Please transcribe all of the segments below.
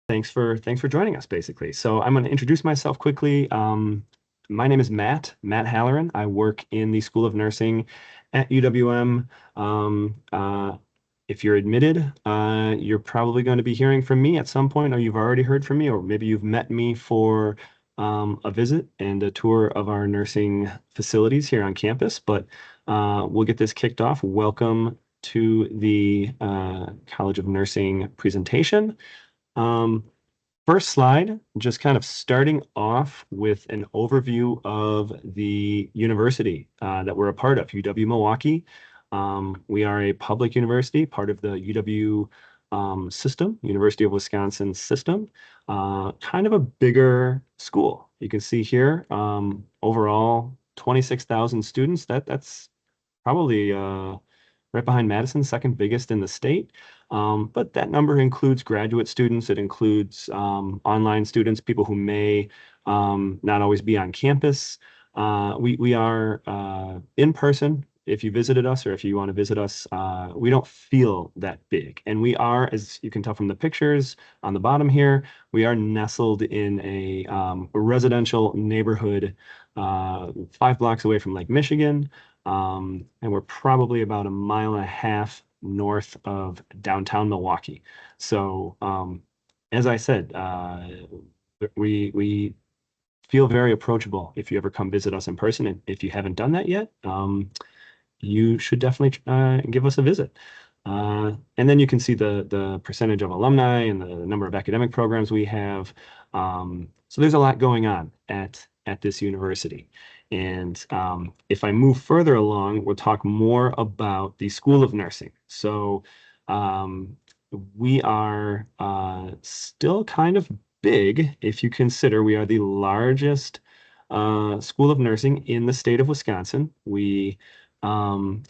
Thanks for joining us, basically. So I'm going to introduce myself quickly. My name is Matt Halloran. I work in the School of Nursing at UWM. If you're admitted, you're probably going to be hearing from me at some point, or you've already heard from me, or maybe you've met me for a visit and a tour of our nursing facilities here on campus. But we'll get this kicked off. Welcome to the College of Nursing presentation. Um, First slide, just kind of starting off with an overview of the university that we're a part of, UW-Milwaukee. We are a public university, part of the UW system, University of Wisconsin system, kind of a bigger school. You can see here, overall, 26,000 students. That's probably right behind Madison, second biggest in the state. But that number includes graduate students. It includes online students, people who may not always be on campus. We are in person. If you visited us or if you want to visit us, we don't feel that big. And we are, as you can tell from the pictures on the bottom here, we are nestled in a residential neighborhood 5 blocks away from Lake Michigan. And we're probably about a mile and a half north of downtown Milwaukee. So, as I said, we feel very approachable if you ever come visit us in person. And if you haven't done that yet, you should definitely give us a visit. And then you can see the percentage of alumni and the number of academic programs we have. So there's a lot going on at this university. And if I move further along, we'll talk more about the School of Nursing. So we are still kind of big if you consider we are the largest School of Nursing in the state of Wisconsin. We kind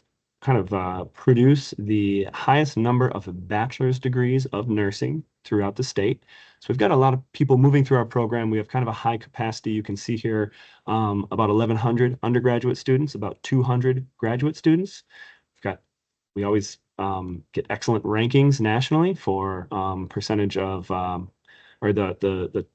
of produce the highest number of bachelor's degrees of nursing throughout the state. So we've got a lot of people moving through our program. We have kind of a high capacity. You can see here about 1,100 undergraduate students, about 200 graduate students. We always get excellent rankings nationally for percentage of, or the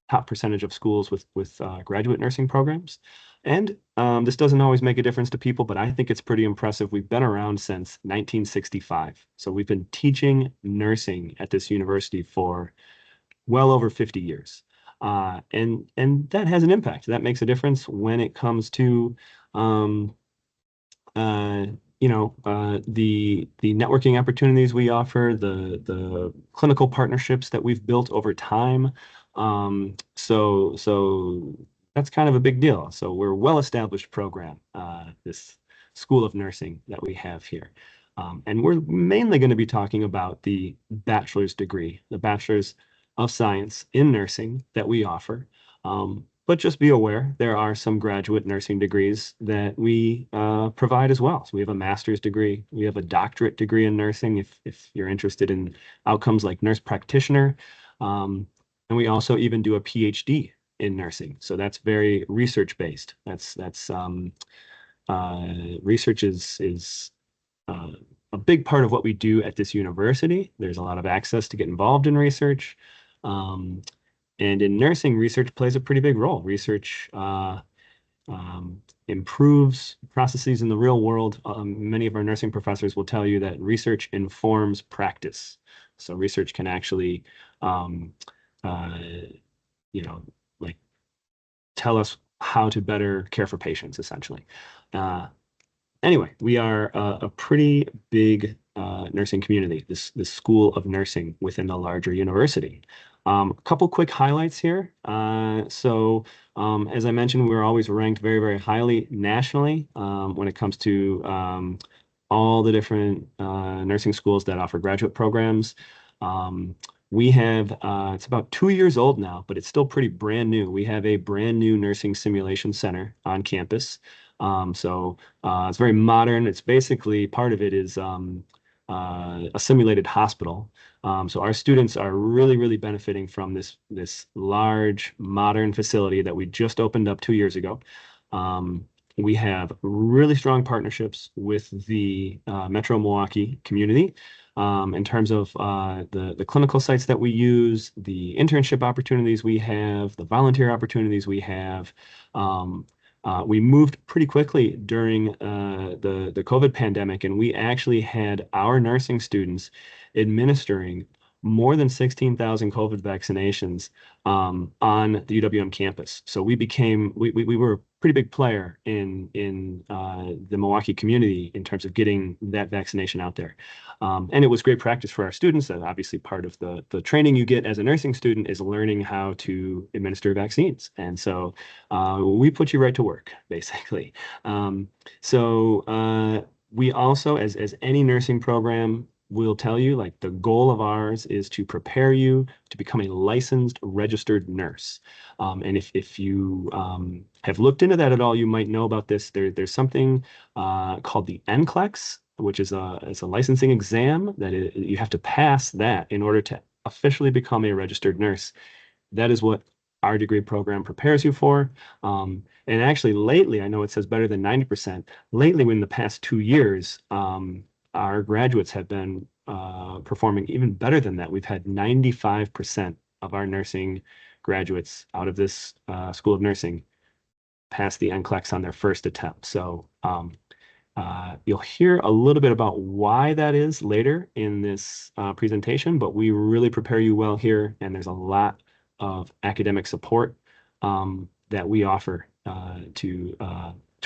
top percentage of schools with graduate nursing programs. And this doesn't always make a difference to people, but I think it's pretty impressive. We've been around since 1965. So we've been teaching nursing at this university for well over 50 years. And that has an impact. That makes a difference when it comes to the networking opportunities we offer, the clinical partnerships that we've built over time. So that's kind of a big deal. So we're a well-established program, this School of Nursing that we have here. And we're mainly going to be talking about the bachelor's degree, the Bachelor's of Science in Nursing that we offer. But just be aware, there are some graduate nursing degrees that we provide as well. So we have a master's degree, we have a doctorate degree in nursing if you're interested in outcomes like nurse practitioner. And we also even do a PhD in nursing. So that's very research based. Research is a big part of what we do at this university. There's a lot of access to get involved in research. And in nursing, research plays a pretty big role. Research improves processes in the real world. Many of our nursing professors will tell you that research informs practice. So research can actually, like tell us how to better care for patients, essentially. Anyway, we are a pretty big nursing community, this School of Nursing within the larger university. A couple quick highlights here. As I mentioned, we're always ranked very, very highly nationally when it comes to all the different nursing schools that offer graduate programs. We have, it's about 2 years old now, but it's still pretty brand new. We have a brand new nursing simulation center on campus. It's very modern. It's basically, part of it is a simulated hospital. So our students are really, really benefiting from this large modern facility that we just opened up 2 years ago. We have really strong partnerships with the Metro Milwaukee community. in terms of the clinical sites that we use, the internship opportunities we have, the volunteer opportunities we have. We moved pretty quickly during the COVID pandemic, and we actually had our nursing students administering more than 16,000 COVID vaccinations on the UWM campus. So we were a pretty big player in the Milwaukee community in terms of getting that vaccination out there. And it was great practice for our students. And obviously, part of the training you get as a nursing student is learning how to administer vaccines. And so we put you right to work, basically. Um, so we also, as any nursing program will tell you, like the goal of ours is to prepare you to become a licensed registered nurse. And if you have looked into that at all, you might know about this. There's something called the NCLEX, which is a licensing exam that you have to pass that in order to officially become a registered nurse. That is what our degree program prepares you for. And actually, lately, I know it says better than 90%. Lately, in the past 2 years, our graduates have been performing even better than that. We've had 95% of our nursing graduates out of this School of Nursing pass the NCLEX on their first attempt. So you'll hear a little bit about why that is later in this presentation, but we really prepare you well here, and there's a lot of academic support that we offer to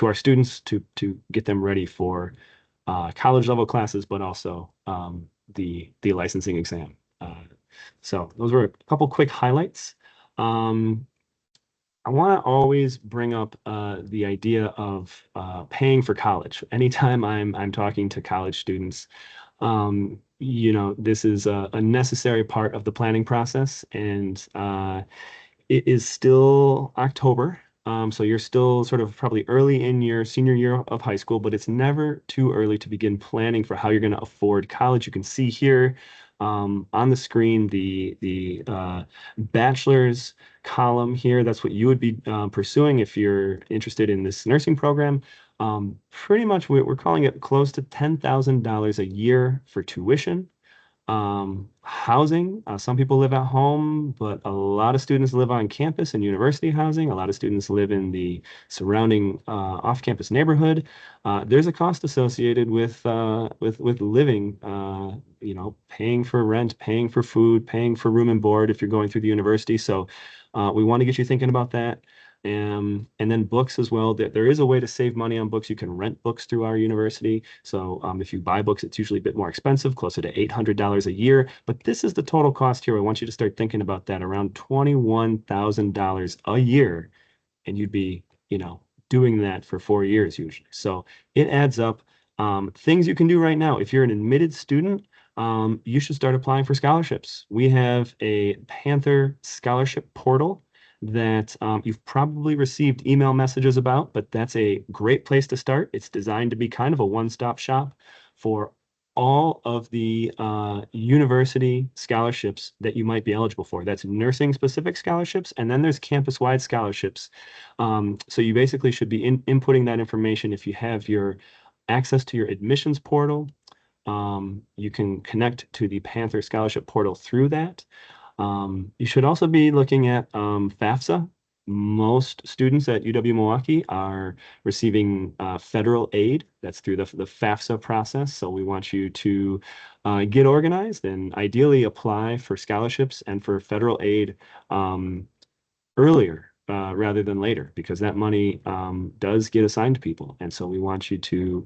our students to get them ready for college level classes, but also the licensing exam. So those were a couple quick highlights. I want to always bring up the idea of paying for college. Anytime I'm talking to college students, this is a necessary part of the planning process, and it is still October. So you're still sort of probably early in your senior year of high school, but it's never too early to begin planning for how you're going to afford college. You can see here on the screen the bachelor's column here. That's what you would be pursuing if you're interested in this nursing program. Pretty much we're calling it close to $10,000 a year for tuition. Housing, some people live at home, but a lot of students live on campus in university housing. A lot of students live in the surrounding off-campus neighborhood. There's a cost associated with living, paying for rent, paying for food, paying for room and board if you're going through the university. So we want to get you thinking about that. And then books as well. There is a way to save money on books. You can rent books through our university. So if you buy books, it's usually a bit more expensive, closer to $800 a year. But this is the total cost here. I want you to start thinking about that, around $21,000 a year. And you'd be, doing that for 4 years usually. So it adds up. Things you can do right now. If you're an admitted student, you should start applying for scholarships. We have a Panther scholarship portal that you've probably received email messages about, but that's a great place to start. It's designed to be kind of a one-stop shop for all of the university scholarships that you might be eligible for. That's nursing-specific scholarships, and then there's campus-wide scholarships. So you basically should be inputting that information if you have your access to your admissions portal. You can connect to the Panther Scholarship portal through that. You should also be looking at FAFSA. Most students at UW-Milwaukee are receiving federal aid. That's through the FAFSA process. So we want you to get organized and ideally apply for scholarships and for federal aid earlier rather than later, because that money does get assigned to people. And so we want you to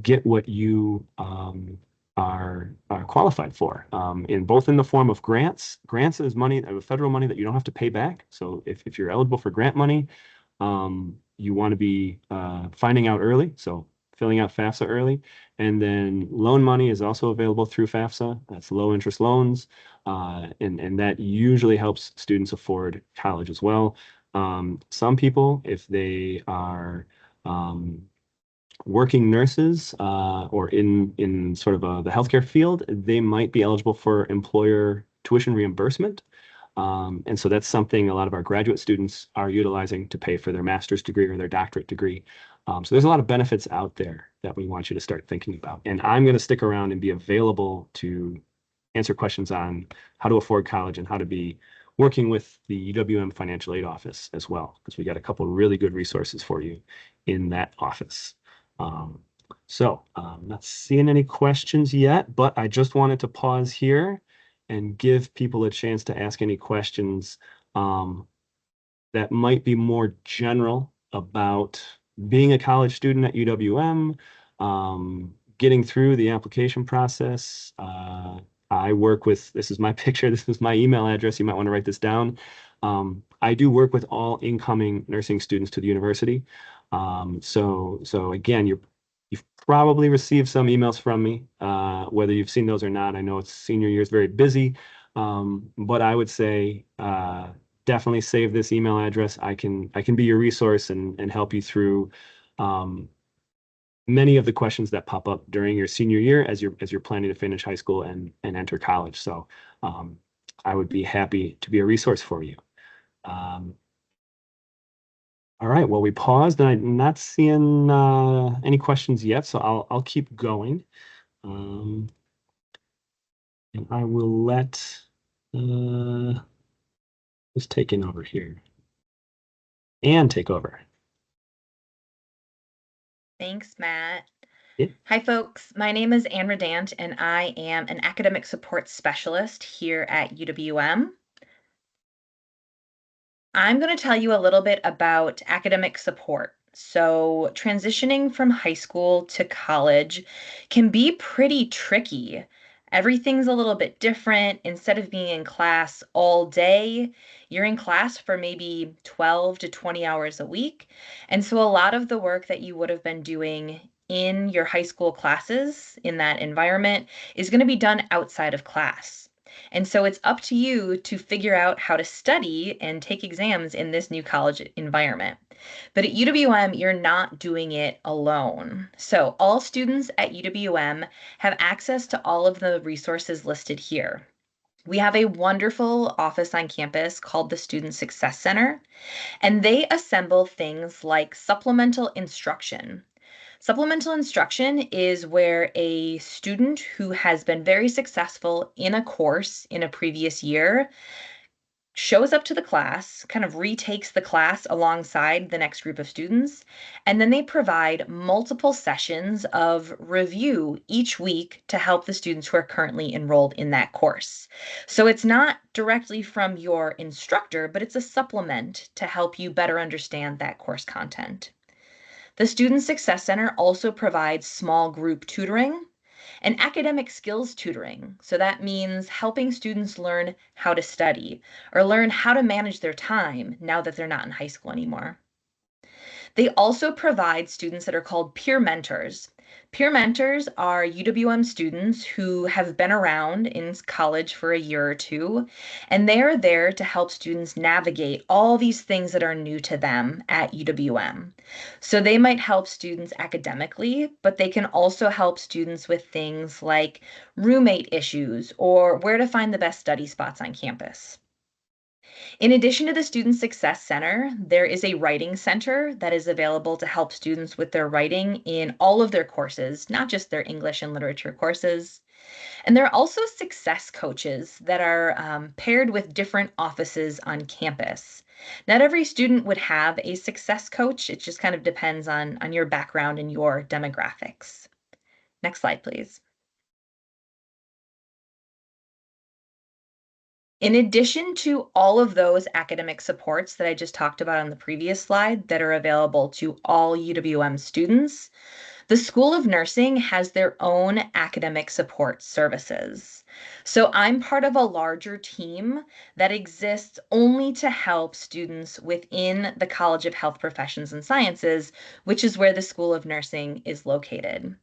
get what you are qualified for, in the form of grants. Grants is money, federal money that you don't have to pay back. So if you're eligible for grant money, you want to be finding out early. So filling out FAFSA early. And then loan money is also available through FAFSA. That's low interest loans. And that usually helps students afford college as well. Some people, if they are working nurses or in sort of the healthcare field, they might be eligible for employer tuition reimbursement. And so that's something a lot of our graduate students are utilizing to pay for their master's degree or their doctorate degree. So there's a lot of benefits out there that we want you to start thinking about. And I'm going to stick around and be available to answer questions on how to afford college and how to be working with the UWM Financial Aid Office as well, because we got a couple of really good resources for you in that office. Not seeing any questions yet, but I just wanted to pause here and give people a chance to ask any questions that might be more general about being a college student at UWM, getting through the application process. I work with, this is my picture, this is my email address. You might want to write this down. I do work with all incoming nursing students to the university. So again, you've probably received some emails from me, whether you've seen those or not. I know it's senior year is very busy, but I would say definitely save this email address. I can be your resource and help you through many of the questions that pop up during your senior year as you're planning to finish high school and enter college. So I would be happy to be a resource for you. All right, well, we paused and I'm not seeing any questions yet, so I'll keep going. And I will let who's taking over here? And take over. Thanks, Matt. Yeah. Hi, folks. My name is Anne Redant, and I am an academic support specialist here at UWM. I'm going to tell you a little bit about academic support. So, transitioning from high school to college can be pretty tricky. Everything's a little bit different. Instead of being in class all day, you're in class for maybe 12 to 20 hours a week. And so, a lot of the work that you would have been doing in your high school classes in that environment is going to be done outside of class. And so it's up to you to figure out how to study and take exams in this new college environment. But at UWM, you're not doing it alone. So all students at UWM have access to all of the resources listed here. We have a wonderful office on campus called the Student Success Center, and they assemble things like supplemental instruction. Supplemental instruction is where a student who has been very successful in a course in a previous year shows up to the class, kind of retakes the class alongside the next group of students, and then they provide multiple sessions of review each week to help the students who are currently enrolled in that course. So it's not directly from your instructor, but it's a supplement to help you better understand that course content. The Student Success Center also provides small group tutoring and academic skills tutoring. So that means helping students learn how to study or learn how to manage their time now that they're not in high school anymore. They also provide students that are called peer mentors. Peer mentors are UWM students who have been around in college for a year or two, and they are there to help students navigate all these things that are new to them at UWM. So they might help students academically, but they can also help students with things like roommate issues or where to find the best study spots on campus. In addition to the Student Success Center, there is a writing center that is available to help students with their writing in all of their courses, not just their English and literature courses. And there are also success coaches that are paired with different offices on campus. Not every student would have a success coach. It just kind of depends on your background and your demographics. Next slide, please. In addition to all of those academic supports that I just talked about on the previous slide that are available to all UWM students, the School of Nursing has their own academic support services. So I'm part of a larger team that exists only to help students within the College of Health Professions and Sciences, which is where the School of Nursing is located.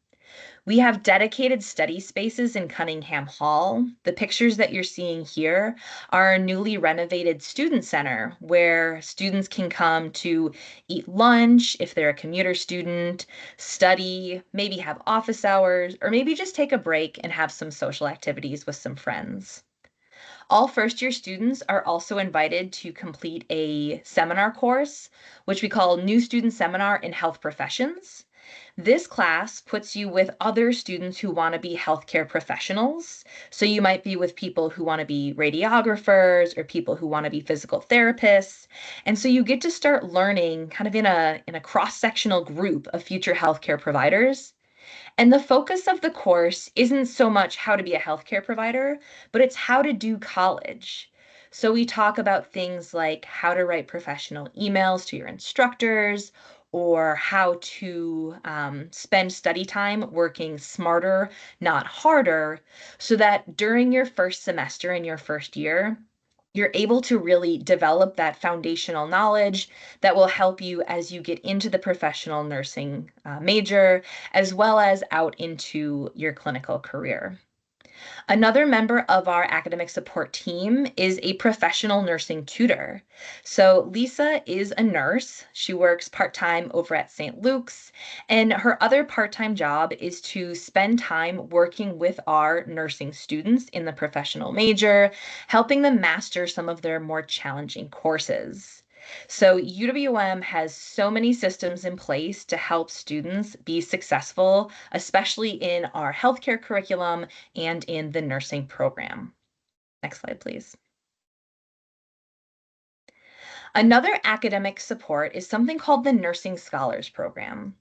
We have dedicated study spaces in Cunningham Hall. The pictures that you're seeing here are a newly renovated student center where students can come to eat lunch if they're a commuter student, study, maybe have office hours, or maybe just take a break and have some social activities with some friends. All first year students are also invited to complete a seminar course, which we call New Student Seminar in Health Professions. This class puts you with other students who want to be healthcare professionals. So you might be with people who want to be radiographers or people who want to be physical therapists. And so you get to start learning kind of in a cross-sectional group of future healthcare providers. And the focus of the course isn't so much how to be a healthcare provider, but it's how to do college. So we talk about things like how to write professional emails to your instructors, or how to spend study time working smarter, not harder, so that during your first semester in your first year, you're able to really develop that foundational knowledge that will help you as you get into the professional nursing major, as well as out into your clinical career. Another member of our academic support team is a professional nursing tutor. So Lisa is a nurse. She works part-time over at St. Luke's, and her other part-time job is to spend time working with our nursing students in the professional major, helping them master some of their more challenging courses. So UWM has so many systems in place to help students be successful, especially in our healthcare curriculum and in the nursing program. Next slide, please. Another academic support is something called the Nursing Scholars Program.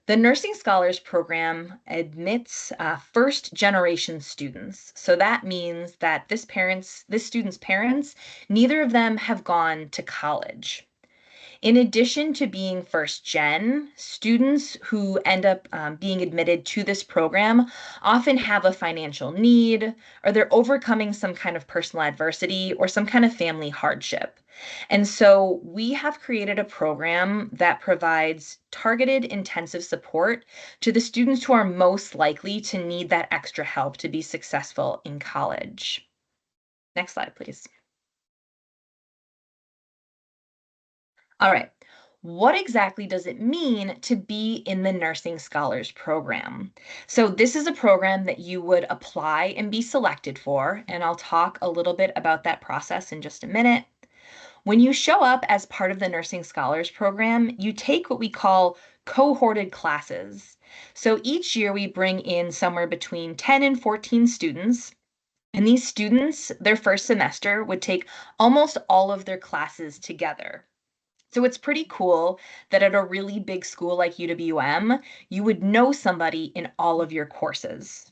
The Nursing Scholars Program admits first generation students. So that means that this student's parents, neither of them have gone to college. In addition to being first gen, students who end up being admitted to this program often have a financial need, or they're overcoming some kind of personal adversity or some kind of family hardship. And so we have created a program that provides targeted intensive support to the students who are most likely to need that extra help to be successful in college. Next slide, please. All right. What exactly does it mean to be in the Nursing Scholars Program? So this is a program that you would apply and be selected for, and I'll talk a little bit about that process in just a minute. When you show up as part of the Nursing Scholars Program, you take what we call cohorted classes. So each year we bring in somewhere between 10 and 14 students, and these students, their first semester, would take almost all of their classes together. So it's pretty cool that at a really big school like UWM, you would know somebody in all of your courses.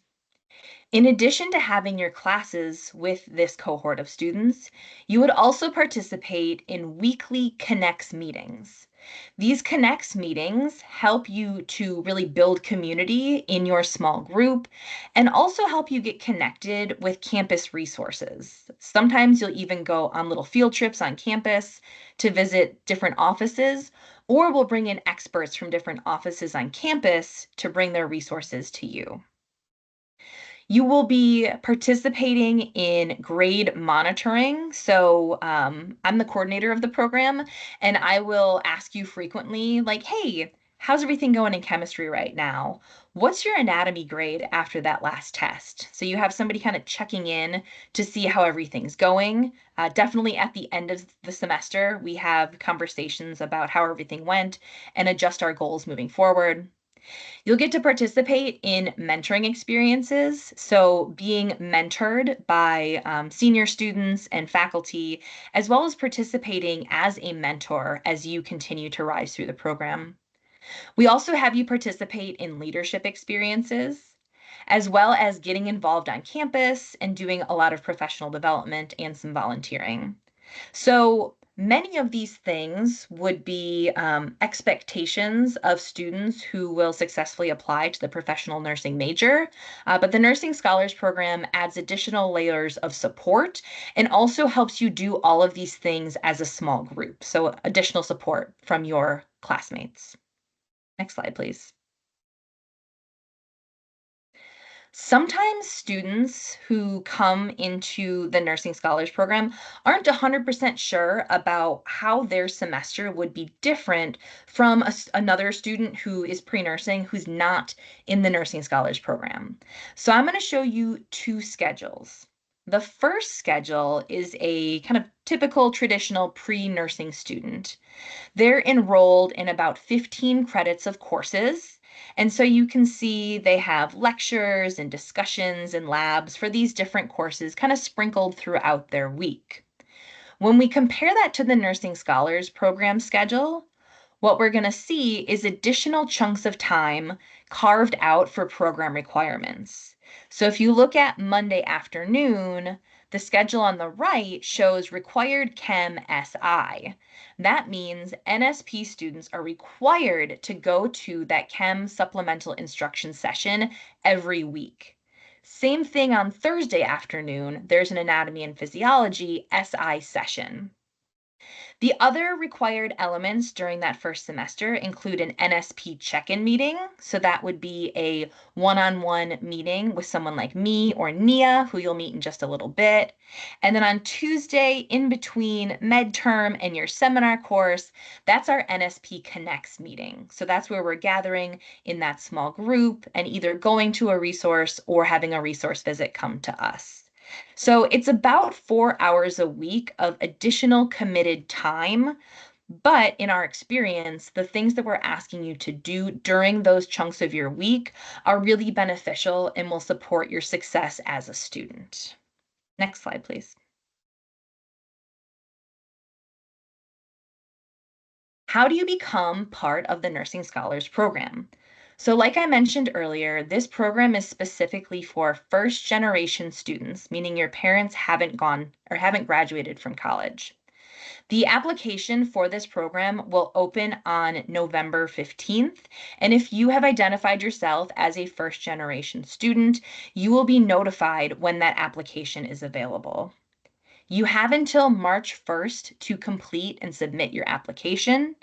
In addition to having your classes with this cohort of students, you would also participate in weekly Connects meetings. These Connects meetings help you to really build community in your small group and also help you get connected with campus resources. Sometimes you'll even go on little field trips on campus to visit different offices, or we'll bring in experts from different offices on campus to bring their resources to you. You will be participating in grade monitoring. So I'm the coordinator of the program, and I will ask you frequently, like, hey, how's everything going in chemistry right now? What's your anatomy grade after that last test? So you have somebody kind of checking in to see how everything's going. Definitely at the end of the semester, we have conversations about how everything went and adjust our goals moving forward. You'll get to participate in mentoring experiences. So, being mentored by senior students and faculty, as well as participating as a mentor as you continue to rise through the program. We also have you participate in leadership experiences, as well as getting involved on campus and doing a lot of professional development and some volunteering. So many of these things would be expectations of students who will successfully apply to the professional nursing major. But the Nursing Scholars Program adds additional layers of support and also helps you do all of these things as a small group. So additional support from your classmates. Next slide, please. Sometimes students who come into the Nursing Scholars Program aren't 100% sure about how their semester would be different from another student who is pre-nursing who's not in the Nursing Scholars Program. So I'm going to show you two schedules. The first schedule is a kind of typical traditional pre-nursing student. They're enrolled in about 15 credits of courses. And so you can see they have lectures and discussions and labs for these different courses kind of sprinkled throughout their week. When we compare that to the Nursing Scholars Program schedule, what we're going to see is additional chunks of time carved out for program requirements. So if you look at Monday afternoon, the schedule on the right shows required Chem SI. That means NSP students are required to go to that Chem supplemental instruction session every week. Same thing on Thursday afternoon, there's an anatomy and physiology SI session. The other required elements during that first semester include an NSP check-in meeting. So that would be a one-on-one meeting with someone like me or Nia, who you'll meet in just a little bit. And then on Tuesday, in between med term and your seminar course, that's our NSP Connects meeting. So that's where we're gathering in that small group and either going to a resource or having a resource visit come to us. So it's about 4 hours a week of additional committed time. But in our experience, the things that we're asking you to do during those chunks of your week are really beneficial and will support your success as a student. Next slide, please. How do you become part of the Nursing Scholars Program? So like I mentioned earlier, this program is specifically for first generation students, meaning your parents haven't gone or haven't graduated from college. The application for this program will open on November 15th. And if you have identified yourself as a first generation student, you will be notified when that application is available. You have until March 1st to complete and submit your application.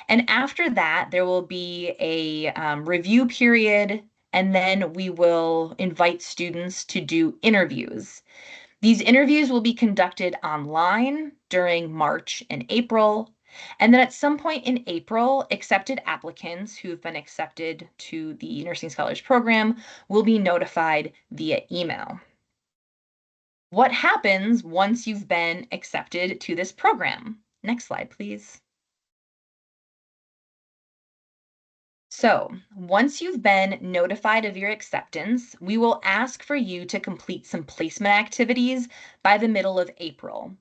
And after that, there will be a review period, and then we will invite students to do interviews. These interviews will be conducted online during March and April. And then at some point in April, accepted applicants who've been accepted to the Nursing Scholars Program will be notified via email. What happens once you've been accepted to this program? Next slide, please. So once you've been notified of your acceptance, we will ask for you to complete some placement activities by the middle of April.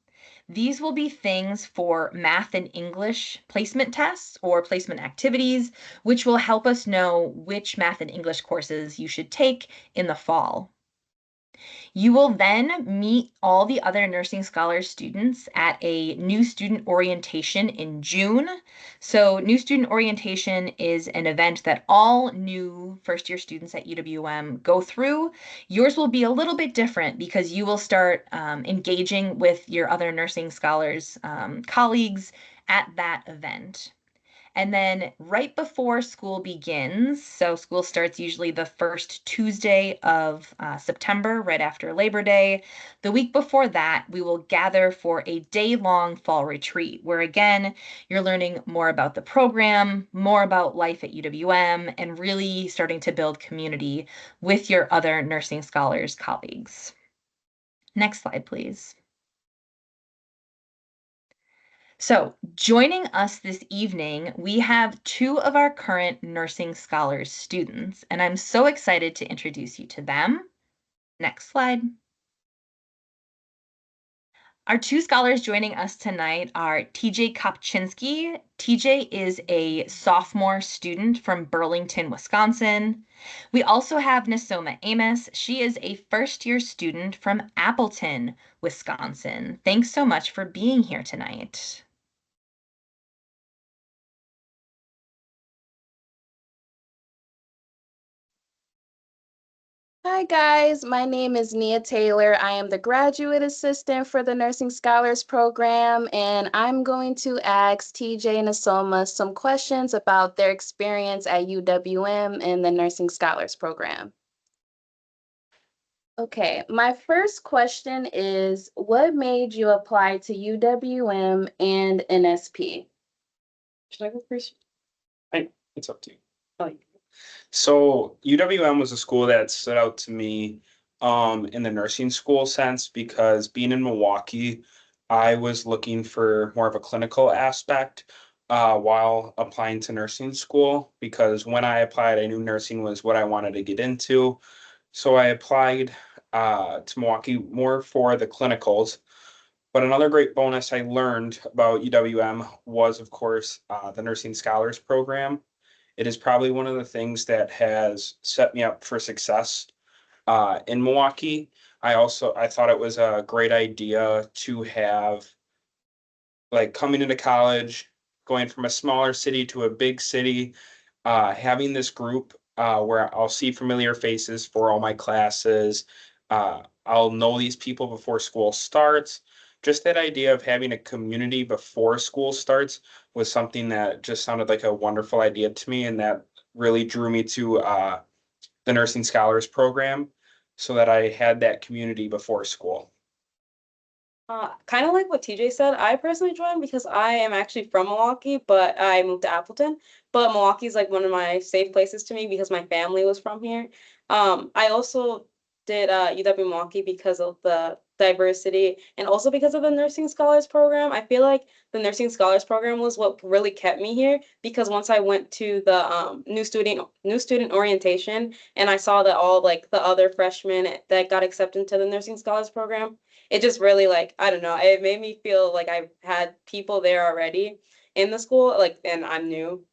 These will be things for math and English placement tests or placement activities, which will help us know which math and English courses you should take in the fall. You will then meet all the other Nursing Scholars students at a new student orientation in June. So new student orientation is an event that all new first year students at UWM go through. Yours will be a little bit different because you will start engaging with your other Nursing Scholars colleagues at that event. And then right before school begins, so school starts usually the first Tuesday of September, right after Labor Day. The week before that, we will gather for a day-long fall retreat, where again, you're learning more about the program, more about life at UWM, and really starting to build community with your other Nursing Scholars colleagues. Next slide, please. So joining us this evening, we have two of our current Nursing Scholars students, and I'm so excited to introduce you to them. Next slide. Our two scholars joining us tonight are TJ Kopczynski. TJ is a sophomore student from Burlington, Wisconsin. We also have Nasoma Amos. She is a first-year student from Appleton, Wisconsin. Thanks so much for being here tonight. Hi guys, my name is Nia Taylor. I am the graduate assistant for the Nursing Scholars Program, and I'm going to ask TJ and Asoma some questions about their experience at UWM and the Nursing Scholars Program. Okay, my first question is, what made you apply to UWM and NSP? Should I go first? It's up to you. So UWM was a school that stood out to me in the nursing school sense because being in Milwaukee, I was looking for more of a clinical aspect while applying to nursing school because when I applied, I knew nursing was what I wanted to get into. So I applied to Milwaukee more for the clinicals. But another great bonus I learned about UWM was, of course, the Nursing Scholars Program. It is probably one of the things that has set me up for success in Milwaukee. I thought it was a great idea to have like coming into college, going from a smaller city to a big city, having this group where I'll see familiar faces for all my classes. I'll know these people before school starts. Just that idea of having a community before school starts was something that just sounded like a wonderful idea to me, and that really drew me to the Nursing Scholars Program so that I had that community before school. Kind of like what TJ said, I personally joined because I am actually from Milwaukee, but I moved to Appleton. But Milwaukee is like one of my safe places to me because my family was from here. I also did UW-Milwaukee because of the diversity and also because of the Nursing Scholars Program. I feel like the Nursing Scholars Program was what really kept me here because once I went to the new student orientation and I saw that all like the other freshmen that got accepted into the Nursing Scholars Program, it just really like, I don't know, it made me feel like I had people there already in the school, like, and I'm new.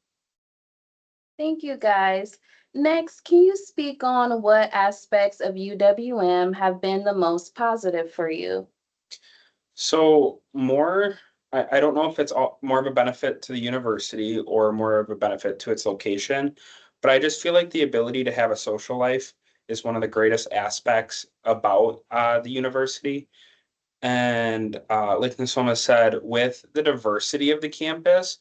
Thank you, guys. Next, can you speak on what aspects of UWM have been the most positive for you? So I don't know if it's all more of a benefit to the university or more of a benefit to its location, but I just feel like the ability to have a social life is one of the greatest aspects about the university. And like Nasoma said, with the diversity of the campus,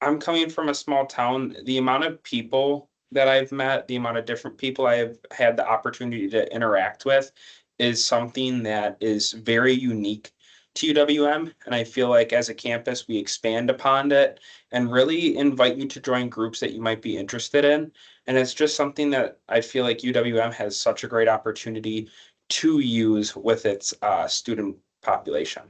I'm coming from a small town. The amount of people that I've met, the amount of different people I have had the opportunity to interact with is something that is very unique to UWM. And I feel like as a campus, we expand upon it and really invite you to join groups that you might be interested in. And it's just something that I feel like UWM has such a great opportunity to use with its student population.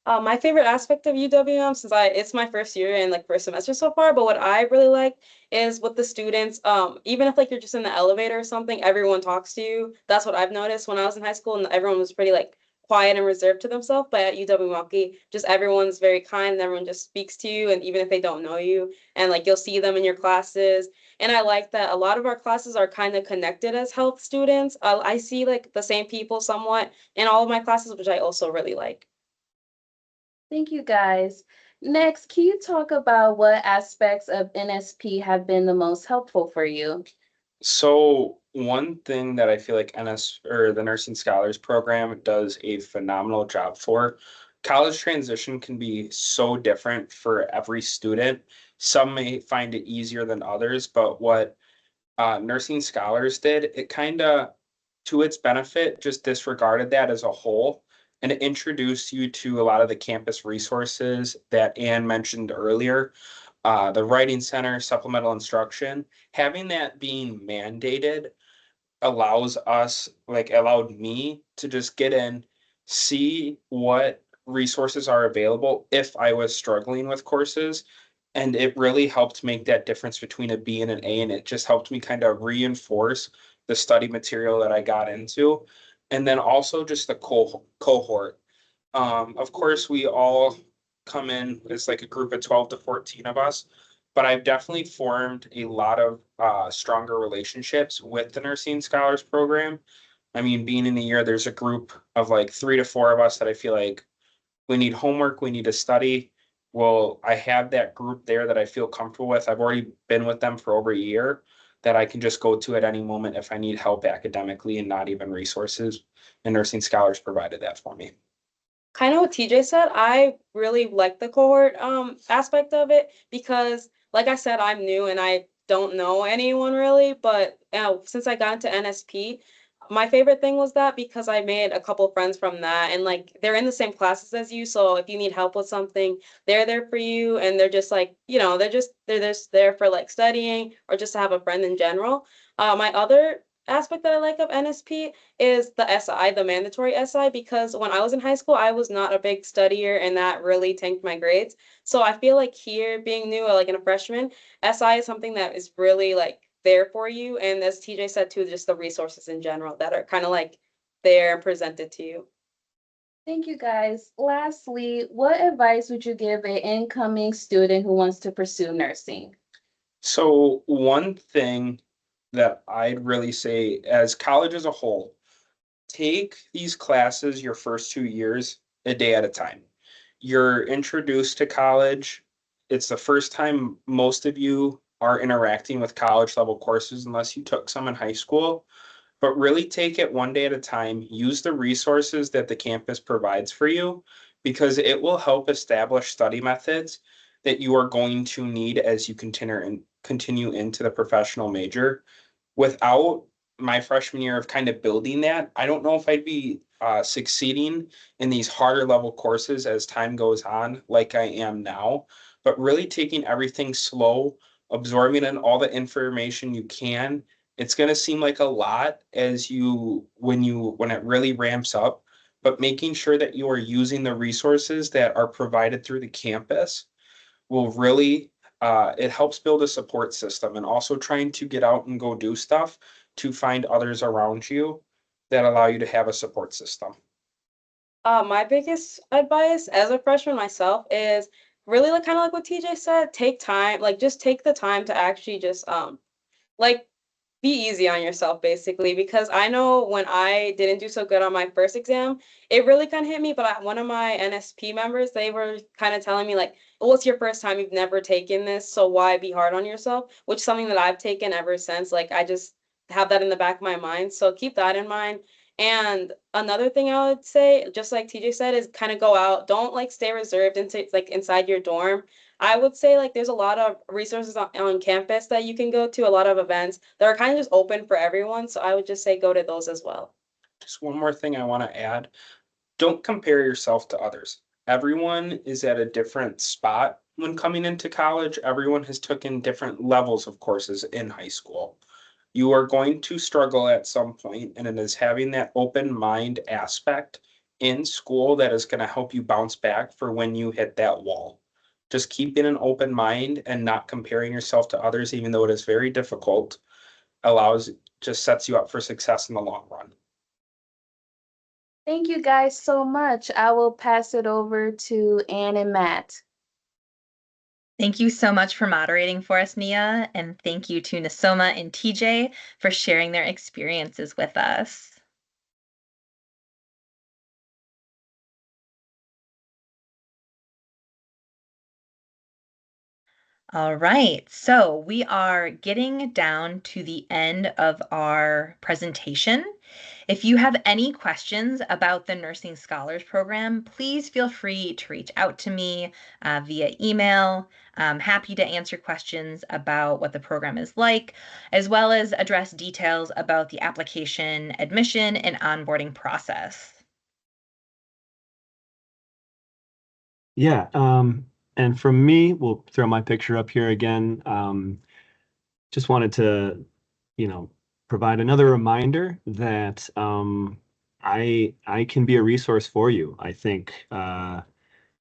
My favorite aspect of UWM, since it's my first year and like first semester so far, but what I really like is with the students, even if like you're just in the elevator or something, everyone talks to you. That's what I've noticed when I was in high school, and everyone was pretty like quiet and reserved to themselves. But at UW-Milwaukee, just everyone's very kind and everyone just speaks to you, and even if they don't know you, and like you'll see them in your classes. And I like that a lot of our classes are kind of connected as health students. I see like the same people somewhat in all of my classes, which I also really like. Thank you, guys. Next, can you talk about what aspects of NSP have been the most helpful for you? So one thing that I feel like NS or the Nursing Scholars Program does a phenomenal job for, college transition can be so different for every student. Some may find it easier than others, but what Nursing Scholars did, it kind of, to its benefit, just disregarded that as a whole. And it introduced you to a lot of the campus resources that Anne mentioned earlier, the writing center, supplemental instruction. Having that being mandated allowed me to just get in, see what resources are available if I was struggling with courses. And it really helped make that difference between a B and an A. And it just helped me kind of reinforce the study material that I got into. And then also just the cohort. Of course, we all come in as like a group of 12 to 14 of us, but I've definitely formed a lot of stronger relationships with the Nursing Scholars Program. I mean, being in a year, there's a group of like 3 to 4 of us that I feel like we need homework, we need to study. Well, I have that group there that I feel comfortable with. I've already been with them for over a year that I can just go to at any moment if I need help academically and not even resources. And Nursing Scholars provided that for me. Kind of what TJ said, I really like the cohort aspect of it because like I said, I'm new and I don't know anyone really, but since I got into NSP, my favorite thing was that because I made a couple friends from that and like they're in the same classes as you, so if you need help with something, they're there for you and they're just like, they're just there for like studying or just to have a friend in general. My other aspect that I like of NSP is the SI, the mandatory SI, because when I was in high school, I was not a big studier and that really tanked my grades. So I feel like here being new, like in a freshman, SI is something that is really like there for you. And as TJ said too, just the resources in general that are kind of like there and presented to you. Thank you, guys. Lastly, what advice would you give an incoming student who wants to pursue nursing? So one thing that I'd really say as college as a whole, take these classes your first 2 years a day at a time. You're introduced to college. It's the first time most of you are interacting with college level courses unless you took some in high school. But really take it one day at a time. Use the resources that the campus provides for you because it will help establish study methods that you are going to need as you continue into the professional major. Without my freshman year of kind of building that, I don't know if I'd be succeeding in these harder level courses as time goes on, like I am now. But really taking everything slow, absorbing in all the information you can. It's going to seem like a lot as when it really ramps up, but making sure that you are using the resources that are provided through the campus will really it helps build a support system and also trying to get out and go do stuff to find others around you that allow you to have a support system. My biggest advice as a freshman myself is really like kind of like what TJ said, take time, like just take the time to actually just like be easy on yourself basically because I know when I didn't do so good on my first exam, it really kind of hit me. But one of my NSP members, they were kind of telling me like, well, it's your first time, you've never taken this, so why be hard on yourself? Which is something that I've taken ever since. Like I just have that in the back of my mind. So keep that in mind. And another thing I would say, just like TJ said, is kind of go out. Don't like stay reserved into like inside your dorm. I would say like there's a lot of resources on campus that you can go to, a lot of events that are kind of just open for everyone. So I would just say go to those as well. Just one more thing I want to add. Don't compare yourself to others. Everyone is at a different spot when coming into college. Everyone has taken different levels of courses in high school. You are going to struggle at some point, and it is having that open mind aspect in school that is going to help you bounce back for when you hit that wall. Just keeping an open mind and not comparing yourself to others, even though it is very difficult, allows just sets you up for success in the long run. Thank you guys so much. I will pass it over to Ann and Matt. Thank you so much for moderating for us, Nia, and thank you to Nasoma and TJ for sharing their experiences with us. All right, so we are getting down to the end of our presentation. If you have any questions about the Nursing Scholars Program, please feel free to reach out to me via email. I'm happy to answer questions about what the program is like, as well as address details about the application, admission, and onboarding process. Yeah, and from me, we'll throw my picture up here again. Just wanted to, provide another reminder that I can be a resource for you. I think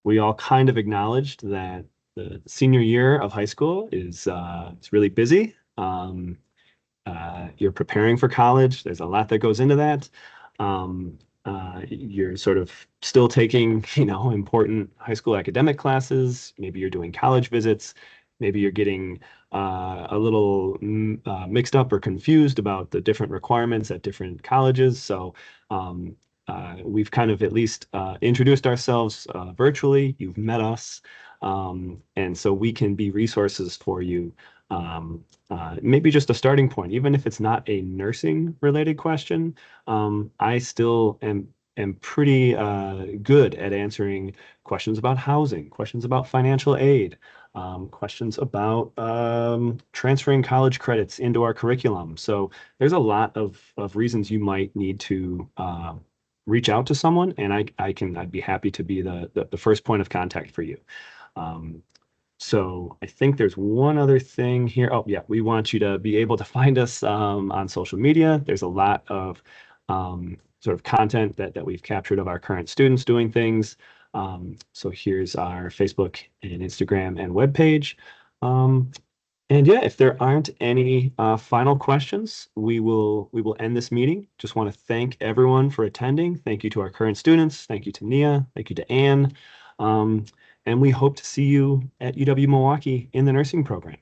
we all kind of acknowledged that the senior year of high school is it's really busy. You're preparing for college. There's a lot that goes into that. You're sort of still taking, important high school academic classes. Maybe you're doing college visits. Maybe you're getting a little mixed up or confused about the different requirements at different colleges. So we've kind of at least introduced ourselves virtually. You've met us. And so we can be resources for you. Maybe just a starting point, even if it's not a nursing related question. I still am pretty good at answering questions about housing, questions about financial aid, questions about transferring college credits into our curriculum. So there's a lot of reasons you might need to reach out to someone, and I'd be happy to be the first point of contact for you. Um, So I think there's one other thing here. Oh, yeah, we want you to be able to find us on social media. There's a lot of sort of content that we've captured of our current students doing things. So here's our Facebook and Instagram and webpage. And yeah, if there aren't any final questions, we will end this meeting. Just want to thank everyone for attending. Thank you to our current students. Thank you to Nia. Thank you to Anne. Um, and we hope to see you at UW-Milwaukee in the nursing program.